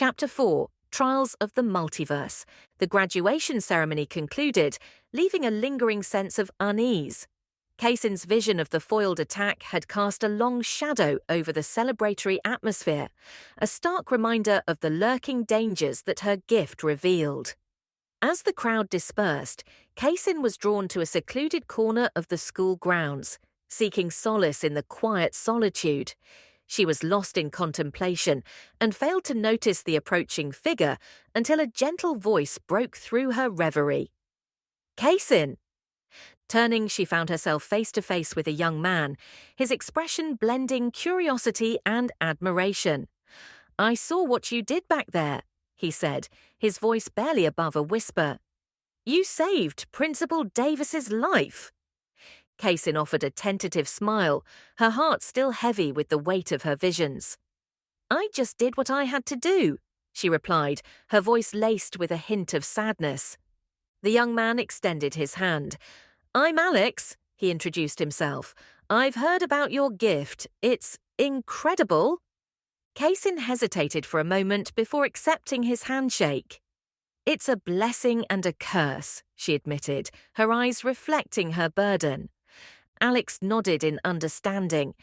Chapter 4, Trials of the Multiverse. The graduation ceremony concluded, leaving a lingering sense of unease. Kaysyn's vision of the foiled attack had cast a long shadow over the celebratory atmosphere, a stark reminder of the lurking dangers that her gift revealed. As the crowd dispersed, Kaysyn was drawn to a secluded corner of the school grounds, seeking solace in the quiet solitude. She was lost in contemplation and failed to notice the approaching figure until a gentle voice broke through her reverie. "Kaysyn!" Turning, she found herself face to face with a young man, his expression blending curiosity and admiration. "I saw what you did back there," he said, his voice barely above a whisper. "You saved Principal Davis's life." Kaysyn offered a tentative smile, her heart still heavy with the weight of her visions. "I just did what I had to do," she replied, her voice laced with a hint of sadness. The young man extended his hand. "I'm Alex," he introduced himself. "I've heard about your gift. It's incredible." Kaysyn hesitated for a moment before accepting his handshake. "It's a blessing and a curse," she admitted, her eyes reflecting her burden. Alex nodded in understanding.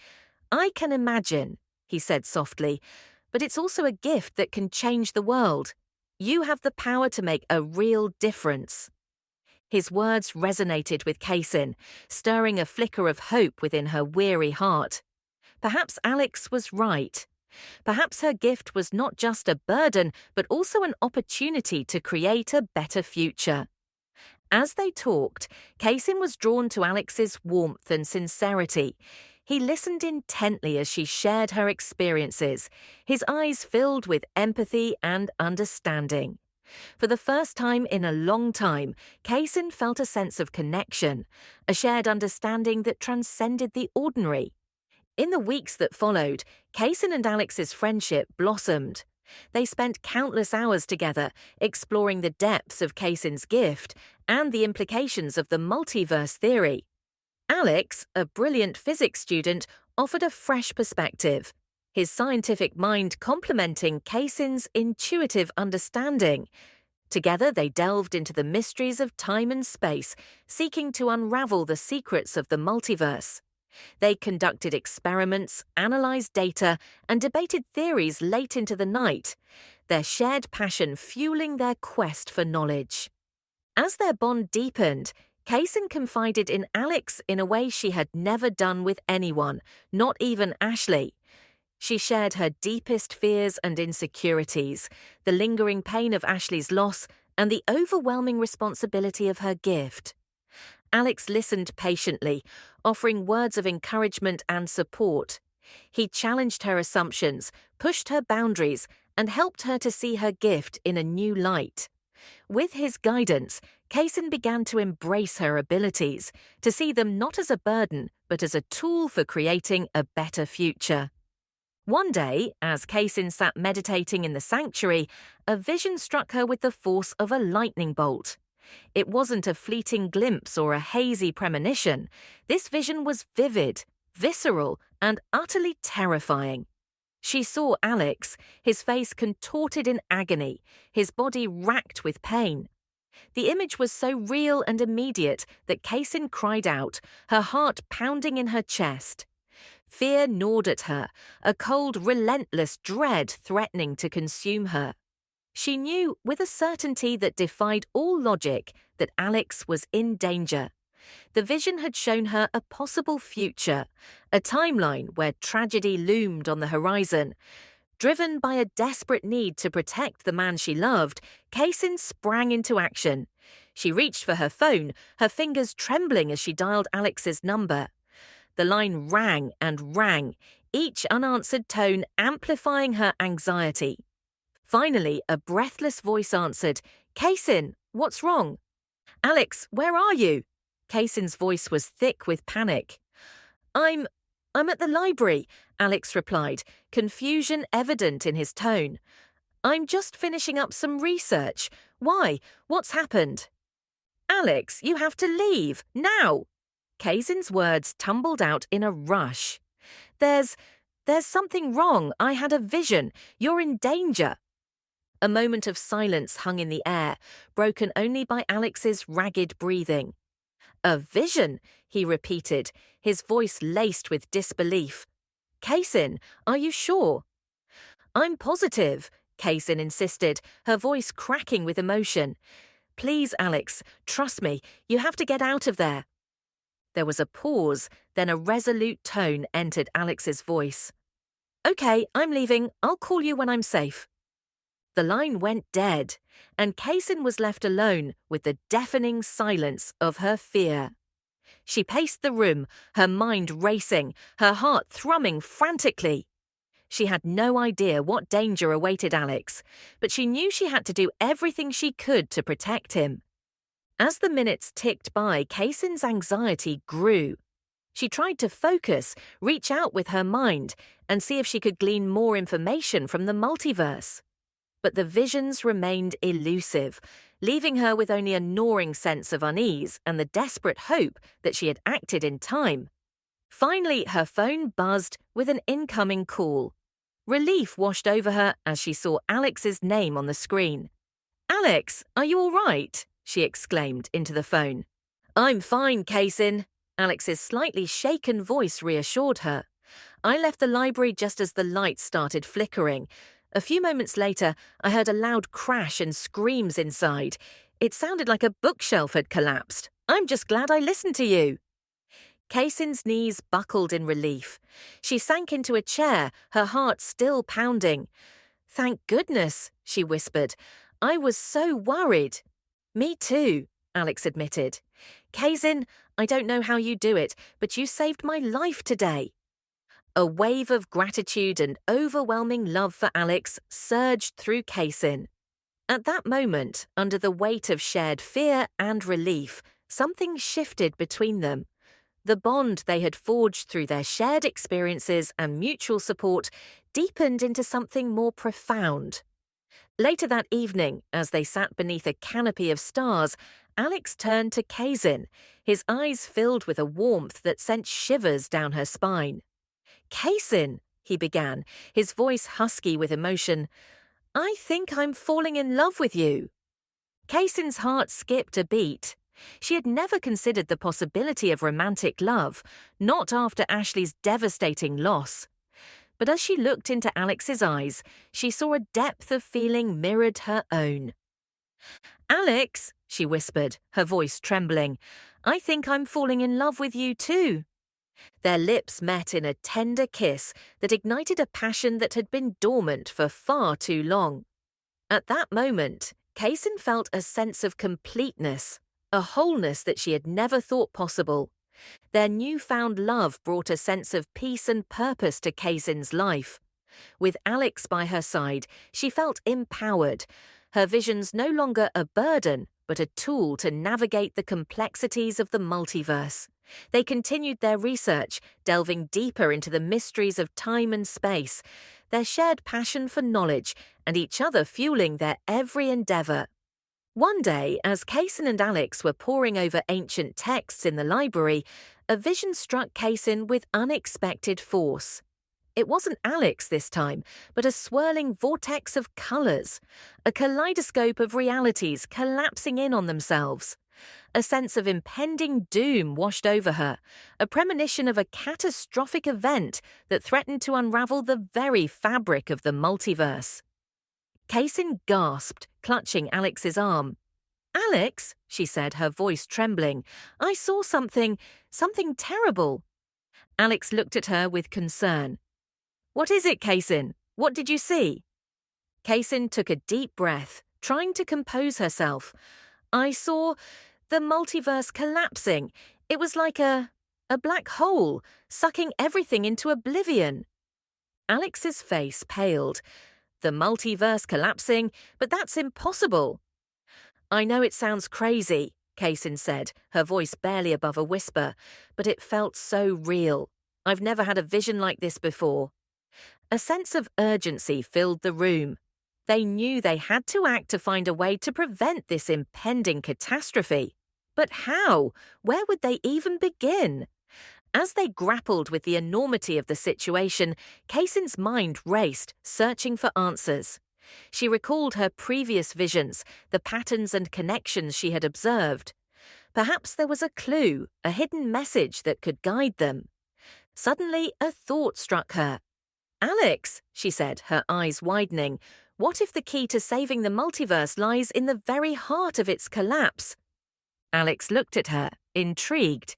"I can imagine," he said softly, "but it's also a gift that can change the world. You have the power to make a real difference." His words resonated with Kaysyn, stirring a flicker of hope within her weary heart. Perhaps Alex was right. Perhaps her gift was not just a burden, but also an opportunity to create a better future. As they talked, Kaysyn was drawn to Alex's warmth and sincerity. He listened intently as she shared her experiences, his eyes filled with empathy and understanding. For the first time in a long time, Kaysyn felt a sense of connection, a shared understanding that transcended the ordinary. In the weeks that followed, Kaysyn and Alex's friendship blossomed. They spent countless hours together, exploring the depths of Kaysyn's gift and the implications of the multiverse theory. Alex, a brilliant physics student, offered a fresh perspective, his scientific mind complementing Kaysyn's intuitive understanding. Together they delved into the mysteries of time and space, seeking to unravel the secrets of the multiverse. They conducted experiments, analyzed data, and debated theories late into the night, their shared passion fueling their quest for knowledge. As their bond deepened, Kaysyn confided in Alex in a way she had never done with anyone, not even Ashley. She shared her deepest fears and insecurities, the lingering pain of Ashley's loss, and the overwhelming responsibility of her gift. Alex listened patiently, offering words of encouragement and support. He challenged her assumptions, pushed her boundaries, and helped her to see her gift in a new light. With his guidance, Kaysyn began to embrace her abilities, to see them not as a burden, but as a tool for creating a better future. One day, as Kaysyn sat meditating in the sanctuary, a vision struck her with the force of a lightning bolt. It wasn't a fleeting glimpse or a hazy premonition. This vision was vivid, visceral, and utterly terrifying. She saw Alex, his face contorted in agony, his body racked with pain. The image was so real and immediate that Kaysyn cried out, her heart pounding in her chest. Fear gnawed at her, a cold, relentless dread threatening to consume her. She knew, with a certainty that defied all logic, that Alex was in danger. The vision had shown her a possible future, a timeline where tragedy loomed on the horizon. Driven by a desperate need to protect the man she loved, Kaysyn sprang into action. She reached for her phone, her fingers trembling as she dialed Alex's number. The line rang and rang, each unanswered tone amplifying her anxiety. Finally, a breathless voice answered, "Kaysyn, what's wrong?" "Alex, where are you?" Kaysyn's voice was thick with panic. I'm at the library," Alex replied, confusion evident in his tone. "I'm just finishing up some research. Why? What's happened?" "Alex, you have to leave, now!" Kaysyn's words tumbled out in a rush. There's something wrong. I had a vision. You're in danger." A moment of silence hung in the air, broken only by Alex's ragged breathing. "A vision," he repeated, his voice laced with disbelief. "Kaysyn, are you sure?" "I'm positive," Kaysyn insisted, her voice cracking with emotion. "Please, Alex, trust me, you have to get out of there." There was a pause, then a resolute tone entered Alex's voice. "Okay, I'm leaving. I'll call you when I'm safe." The line went dead, and Kaysyn was left alone with the deafening silence of her fear. She paced the room, her mind racing, her heart thrumming frantically. She had no idea what danger awaited Alex, but she knew she had to do everything she could to protect him. As the minutes ticked by, Kaysyn's anxiety grew. She tried to focus, reach out with her mind, and see if she could glean more information from the multiverse. But the visions remained elusive, leaving her with only a gnawing sense of unease and the desperate hope that she had acted in time. Finally, her phone buzzed with an incoming call. Relief washed over her as she saw Alex's name on the screen. "Alex, are you all right?" she exclaimed into the phone. "I'm fine, Kaysyn," Alex's slightly shaken voice reassured her. "I left the library just as the lights started flickering. A few moments later, I heard a loud crash and screams inside. It sounded like a bookshelf had collapsed. I'm just glad I listened to you." Kaysyn's knees buckled in relief. She sank into a chair, her heart still pounding. "Thank goodness," she whispered. "I was so worried." "Me too," Alex admitted. "Kaysyn, I don't know how you do it, but you saved my life today." A wave of gratitude and overwhelming love for Alex surged through Kaysyn. At that moment, under the weight of shared fear and relief, something shifted between them. The bond they had forged through their shared experiences and mutual support deepened into something more profound. Later that evening, as they sat beneath a canopy of stars, Alex turned to Kaysyn, his eyes filled with a warmth that sent shivers down her spine. "Kaysyn," he began, his voice husky with emotion, "I think I'm falling in love with you." Kaysyn's heart skipped a beat. She had never considered the possibility of romantic love, not after Ashley's devastating loss. But as she looked into Alex's eyes, she saw a depth of feeling mirrored her own. "Alex," she whispered, her voice trembling, "I think I'm falling in love with you too." Their lips met in a tender kiss that ignited a passion that had been dormant for far too long. At that moment, Kaysyn felt a sense of completeness, a wholeness that she had never thought possible. Their newfound love brought a sense of peace and purpose to Kaysyn's life. With Alex by her side, she felt empowered, her visions no longer a burden, but a tool to navigate the complexities of the multiverse. They continued their research, delving deeper into the mysteries of time and space, their shared passion for knowledge, and each other fueling their every endeavor. One day, as Kaysyn and Alex were poring over ancient texts in the library, a vision struck Kaysyn with unexpected force. It wasn't Alex this time, but a swirling vortex of colors, a kaleidoscope of realities collapsing in on themselves. A sense of impending doom washed over her, a premonition of a catastrophic event that threatened to unravel the very fabric of the multiverse. Kaysyn gasped, clutching Alex's arm. "Alex," she said, her voice trembling, "I saw something terrible." Alex looked at her with concern. "What is it, Kaysyn? What did you see?" Kaysyn took a deep breath, trying to compose herself. "I saw the multiverse collapsing. It was like a black hole, sucking everything into oblivion." Alex's face paled. "The multiverse collapsing? But that's impossible." "I know it sounds crazy," Kaysyn said, her voice barely above a whisper, "but it felt so real. I've never had a vision like this before." A sense of urgency filled the room. They knew they had to act to find a way to prevent this impending catastrophe. But how? Where would they even begin? As they grappled with the enormity of the situation, Kaysyn's mind raced, searching for answers. She recalled her previous visions, the patterns and connections she had observed. Perhaps there was a clue, a hidden message that could guide them. Suddenly, a thought struck her. "Alex," she said, her eyes widening, "what if the key to saving the multiverse lies in the very heart of its collapse?" Alex looked at her, intrigued.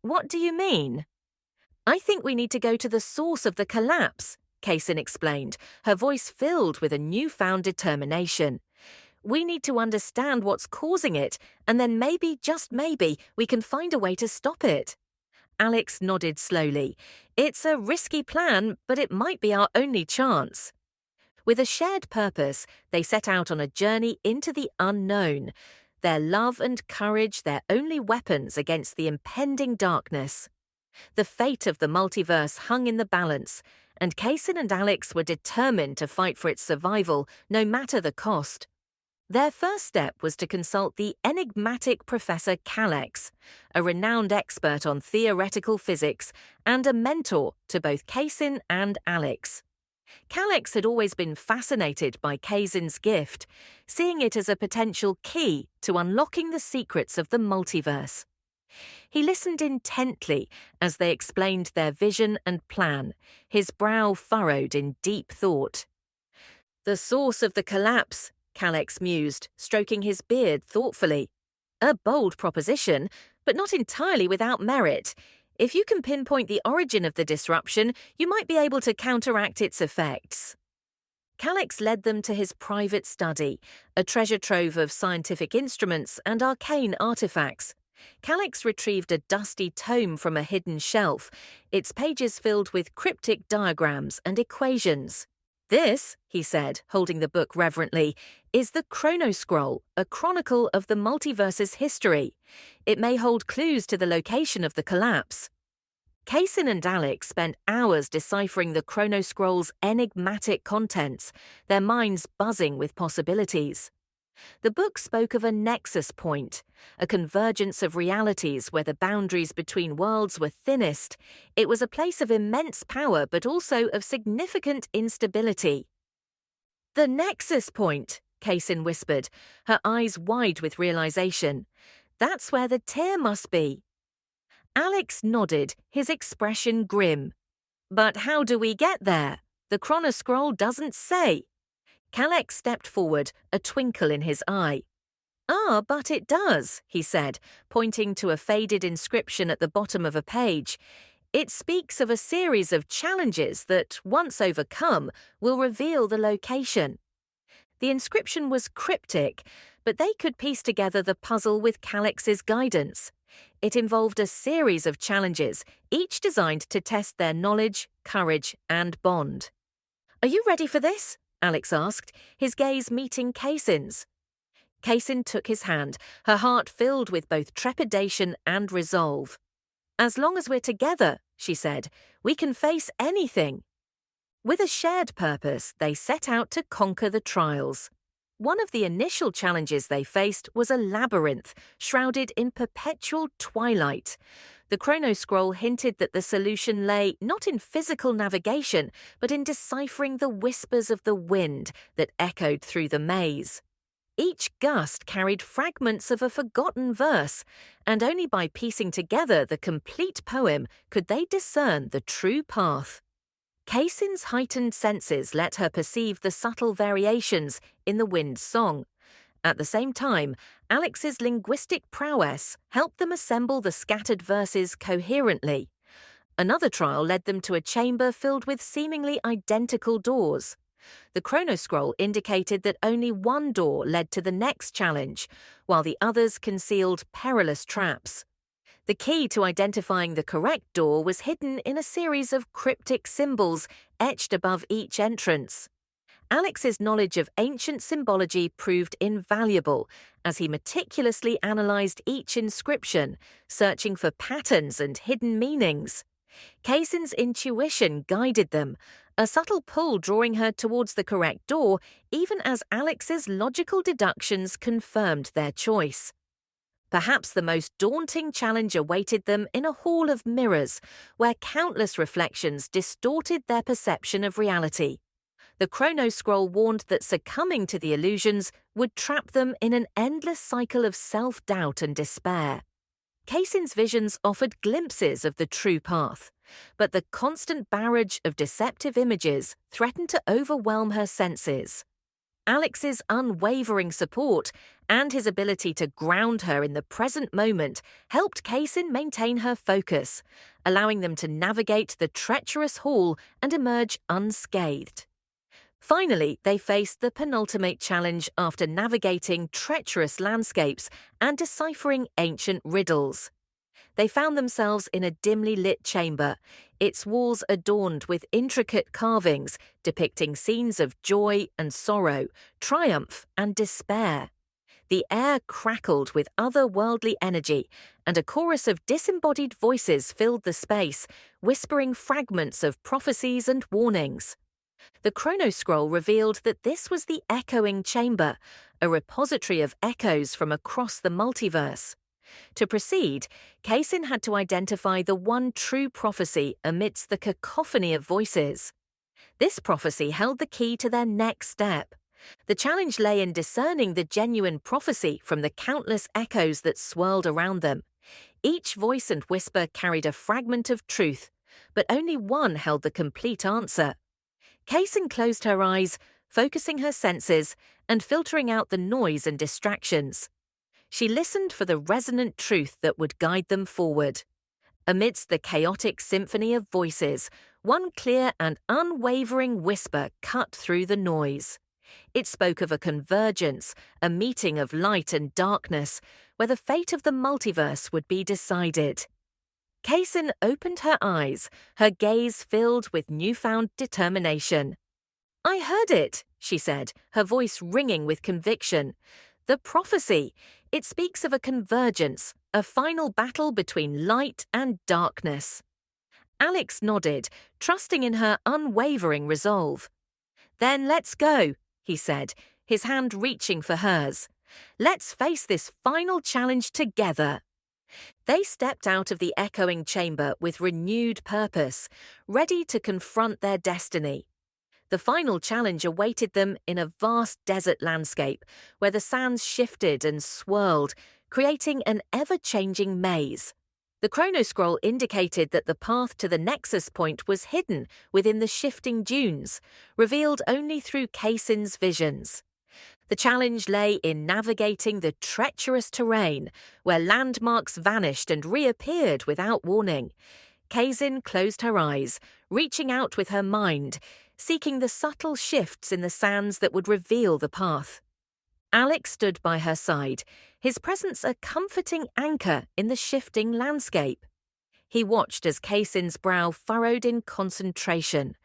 "What do you mean?" "I think we need to go to the source of the collapse," Kaysyn explained, her voice filled with a newfound determination. "We need to understand what's causing it, and then maybe, just maybe, we can find a way to stop it." Alex nodded slowly. "It's a risky plan, but it might be our only chance." With a shared purpose, they set out on a journey into the unknown, their love and courage their only weapons against the impending darkness. The fate of the multiverse hung in the balance, and Kaysyn and Alex were determined to fight for its survival, no matter the cost. Their first step was to consult the enigmatic Professor Kalex, a renowned expert on theoretical physics and a mentor to both Kaysyn and Alex. Kalex had always been fascinated by Kaysyn's gift, seeing it as a potential key to unlocking the secrets of the multiverse. He listened intently as they explained their vision and plan, his brow furrowed in deep thought. "The source of the collapse," Kalex mused, stroking his beard thoughtfully. "A bold proposition, but not entirely without merit. If you can pinpoint the origin of the disruption, you might be able to counteract its effects." Kalex led them to his private study, a treasure trove of scientific instruments and arcane artifacts. Kalex retrieved a dusty tome from a hidden shelf, its pages filled with cryptic diagrams and equations. "This," he said, holding the book reverently, "is the Chronoscroll, a chronicle of the multiverse's history. It may hold clues to the location of the collapse." Kaysyn and Alex spent hours deciphering the Chronoscroll's enigmatic contents, their minds buzzing with possibilities. The book spoke of a nexus point, a convergence of realities where the boundaries between worlds were thinnest. It was a place of immense power but also of significant instability. "The nexus point," Kaysyn whispered, her eyes wide with realization. "That's where the tear must be." Alex nodded, his expression grim. "But how do we get there? The Chronoscroll doesn't say." Kalex stepped forward, a twinkle in his eye. "Ah, but it does," he said, pointing to a faded inscription at the bottom of a page. "It speaks of a series of challenges that, once overcome, will reveal the location." The inscription was cryptic, but they could piece together the puzzle with Kalex's guidance. It involved a series of challenges, each designed to test their knowledge, courage, and bond. "Are you ready for this?" Alex asked, his gaze meeting Kaysyn's. Kaysyn took his hand, her heart filled with both trepidation and resolve. "As long as we're together," she said, "we can face anything." With a shared purpose, they set out to conquer the trials. One of the initial challenges they faced was a labyrinth, shrouded in perpetual twilight. The Chronoscroll hinted that the solution lay not in physical navigation, but in deciphering the whispers of the wind that echoed through the maze. Each gust carried fragments of a forgotten verse, and only by piecing together the complete poem could they discern the true path. Kaysyn's heightened senses let her perceive the subtle variations in the wind's song. At the same time, Alex's linguistic prowess helped them assemble the scattered verses coherently. Another trial led them to a chamber filled with seemingly identical doors. The Chronoscroll indicated that only one door led to the next challenge, while the others concealed perilous traps. The key to identifying the correct door was hidden in a series of cryptic symbols etched above each entrance. Alex's knowledge of ancient symbology proved invaluable as he meticulously analyzed each inscription, searching for patterns and hidden meanings. Kaysyn's intuition guided them, a subtle pull drawing her towards the correct door, even as Alex's logical deductions confirmed their choice. Perhaps the most daunting challenge awaited them in a hall of mirrors, where countless reflections distorted their perception of reality. The Chrono Scroll warned that succumbing to the illusions would trap them in an endless cycle of self-doubt and despair. Kaysyn's visions offered glimpses of the true path, but the constant barrage of deceptive images threatened to overwhelm her senses. Alex's unwavering support and his ability to ground her in the present moment helped Kaysyn maintain her focus, allowing them to navigate the treacherous hall and emerge unscathed. Finally, they faced the penultimate challenge after navigating treacherous landscapes and deciphering ancient riddles. They found themselves in a dimly lit chamber, its walls adorned with intricate carvings depicting scenes of joy and sorrow, triumph and despair. The air crackled with otherworldly energy, and a chorus of disembodied voices filled the space, whispering fragments of prophecies and warnings. The Chrono Scroll revealed that this was the Echoing Chamber, a repository of echoes from across the multiverse. To proceed, Kaysyn had to identify the one true prophecy amidst the cacophony of voices. This prophecy held the key to their next step. The challenge lay in discerning the genuine prophecy from the countless echoes that swirled around them. Each voice and whisper carried a fragment of truth, but only one held the complete answer. Kaysyn closed her eyes, focusing her senses and filtering out the noise and distractions. She listened for the resonant truth that would guide them forward. Amidst the chaotic symphony of voices, one clear and unwavering whisper cut through the noise. It spoke of a convergence, a meeting of light and darkness, where the fate of the multiverse would be decided. Kaysyn opened her eyes, her gaze filled with newfound determination. "I heard it," she said, her voice ringing with conviction. "The prophecy. It speaks of a convergence, a final battle between light and darkness." Alex nodded, trusting in her unwavering resolve. "Then let's go," he said, his hand reaching for hers. "Let's face this final challenge together." They stepped out of the echoing chamber with renewed purpose, ready to confront their destiny. The final challenge awaited them in a vast desert landscape where the sands shifted and swirled, creating an ever-changing maze. The Chrono Scroll indicated that the path to the Nexus Point was hidden within the shifting dunes, revealed only through Kaysyn's visions. The challenge lay in navigating the treacherous terrain, where landmarks vanished and reappeared without warning. Kaysyn closed her eyes, reaching out with her mind, seeking the subtle shifts in the sands that would reveal the path. Alex stood by her side, his presence a comforting anchor in the shifting landscape. He watched as Kaysyn's brow furrowed in concentration,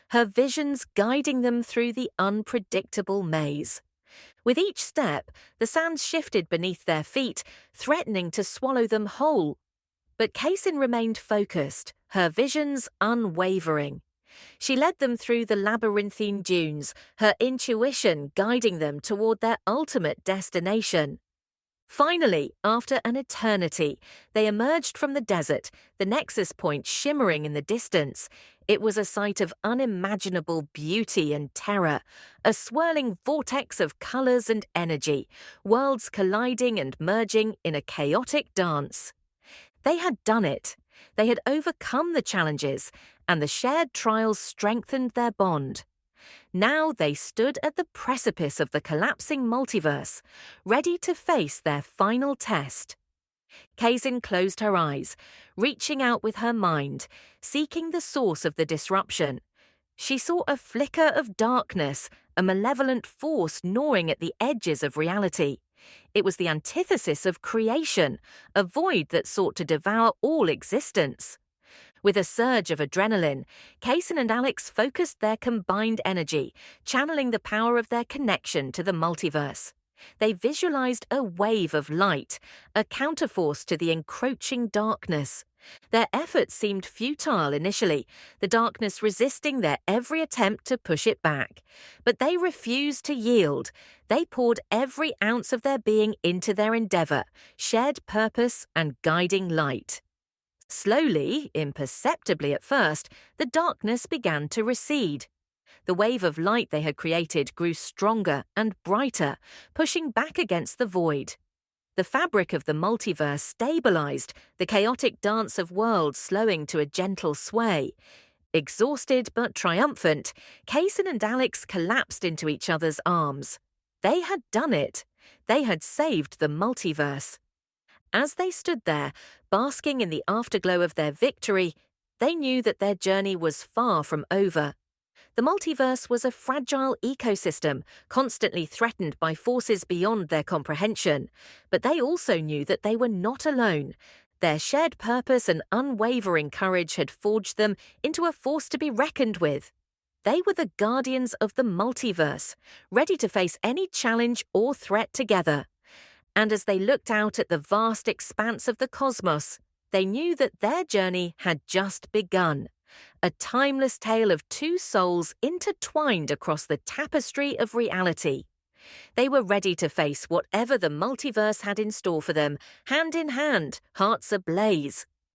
her visions guiding them through the unpredictable maze. With each step, the sands shifted beneath their feet, threatening to swallow them whole. But Kaysyn remained focused, her visions unwavering. She led them through the labyrinthine dunes, her intuition guiding them toward their ultimate destination. Finally, after an eternity, they emerged from the desert, the Nexus Point shimmering in the distance. It was a sight of unimaginable beauty and terror, a swirling vortex of colors and energy, worlds colliding and merging in a chaotic dance. They had done it. They had overcome the challenges, and the shared trials strengthened their bond. Now they stood at the precipice of the collapsing multiverse, ready to face their final test. Kaysyn closed her eyes, reaching out with her mind, seeking the source of the disruption. She saw a flicker of darkness, a malevolent force gnawing at the edges of reality. It was the antithesis of creation, a void that sought to devour all existence. With a surge of adrenaline, Kaysyn and Alex focused their combined energy, channeling the power of their connection to the multiverse. They visualized a wave of light, a counterforce to the encroaching darkness. Their efforts seemed futile initially, the darkness resisting their every attempt to push it back. But they refused to yield. They poured every ounce of their being into their endeavor, shared purpose and guiding light. Slowly, imperceptibly at first, the darkness began to recede. The wave of light they had created grew stronger and brighter, pushing back against the void. The fabric of the multiverse stabilized, the chaotic dance of worlds slowing to a gentle sway. Exhausted but triumphant, Kaysyn and Alex collapsed into each other's arms. They had done it. They had saved the multiverse. As they stood there, basking in the afterglow of their victory, they knew that their journey was far from over. The multiverse was a fragile ecosystem, constantly threatened by forces beyond their comprehension. But they also knew that they were not alone. Their shared purpose and unwavering courage had forged them into a force to be reckoned with. They were the guardians of the multiverse, ready to face any challenge or threat together. And as they looked out at the vast expanse of the cosmos, they knew that their journey had just begun. A timeless tale of two souls intertwined across the tapestry of reality. They were ready to face whatever the multiverse had in store for them, hand in hand, hearts ablaze.